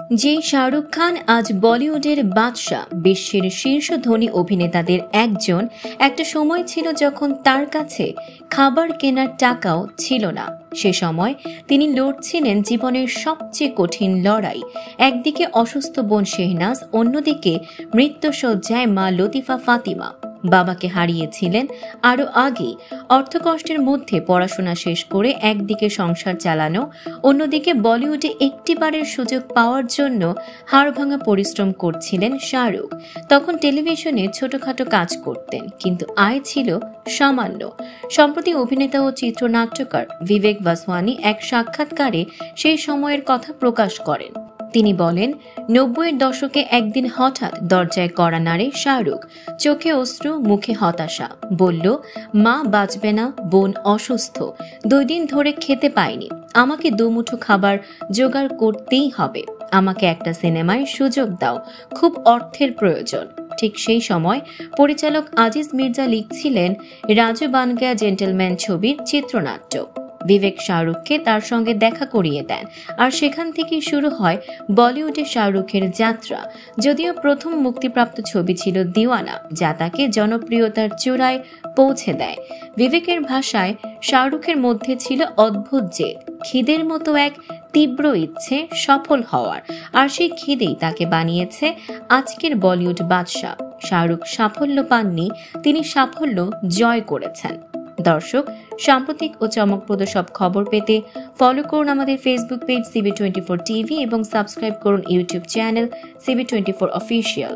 যে শাহরুখ খান আজ বলিউডের বাদশা, বিশ্বের শীর্ষ ধনী অভিনেতাদের একজন, একটা সময় ছিল যখন তার কাছে খাবার কেনার টাকাও ছিল না। সে সময় তিনি লড়ছিলেন জীবনের সবচেয়ে কঠিন লড়াই। একদিকে অসুস্থ বোন শেহনাজ, অন্যদিকে মৃত্যুশয্যায় মা লতিফা ফাতিমা। বাবাকে হারিয়েছিলেন আরও আগে। অর্থকষ্টের মধ্যে পড়াশোনা শেষ করে একদিকে সংসার চালানো, অন্যদিকে বলিউডে একটিবারের সুযোগ পাওয়ার জন্য হাড়ভাঙা পরিশ্রম করছিলেন শাহরুখ। তখন টেলিভিশনে ছোটখাটো কাজ করতেন, কিন্তু আয় ছিল সামান্য। সম্প্রতি অভিনেতা ও চিত্রনাট্যকার বিবেক ভাসওয়ানি এক সাক্ষাৎকারে সেই সময়ের কথা প্রকাশ করেন। তিনি বলেন, ৯০-এর দশকে একদিন হঠাৎ দরজায় কড়া নাড়ে শাহরুখ। চোখে অশ্রু, মুখে হতাশা। বলল, মা বাঁচবে না, বোন অসুস্থ, ২ দিন ধরে খেতে পাইনি, আমাকে দুমুঠো খাবার জোগাড় করতেই হবে, আমাকে একটা সিনেমায় সুযোগ দাও, খুব অর্থের প্রয়োজন। ঠিক সেই সময় পরিচালক আজিজ মির্জা লিখছিলেন রাজু বান গয়া জেন্টলম্যান ছবির চিত্রনাট্য। বিবেক শাহরুখকে তার সঙ্গে দেখা করিয়ে দেন, আর সেখান থেকেই শুরু হয় বলিউডে শাহরুখের যাত্রা। যদিও প্রথম মুক্তিপ্রাপ্ত ছবি ছিল দিওয়ানা, যা তাকে জনপ্রিয়তার চূড়ায় পৌঁছে দেয়। বিবেকের ভাষায়, শাহরুখের মধ্যে ছিল অদ্ভুত জেদ, খিদের মতো এক তীব্র ইচ্ছে সফল হওয়ার, আর সেই খিদেই তাকে বানিয়েছে আজকের বলিউড বাদশা। শাহরুখ সাফল্য পাননি, তিনি সাফল্য জয় করেছেন। দর্শক, সাম্প্রতিক ও চমকপ্রদ সব খবর পেতে ফলো করুন আমাদের ফেসবুক পেজ CB24 টিভি এবং সাবস্ক্রাইব করুন ইউটিউব চ্যানেল CB24 অফিসিয়াল।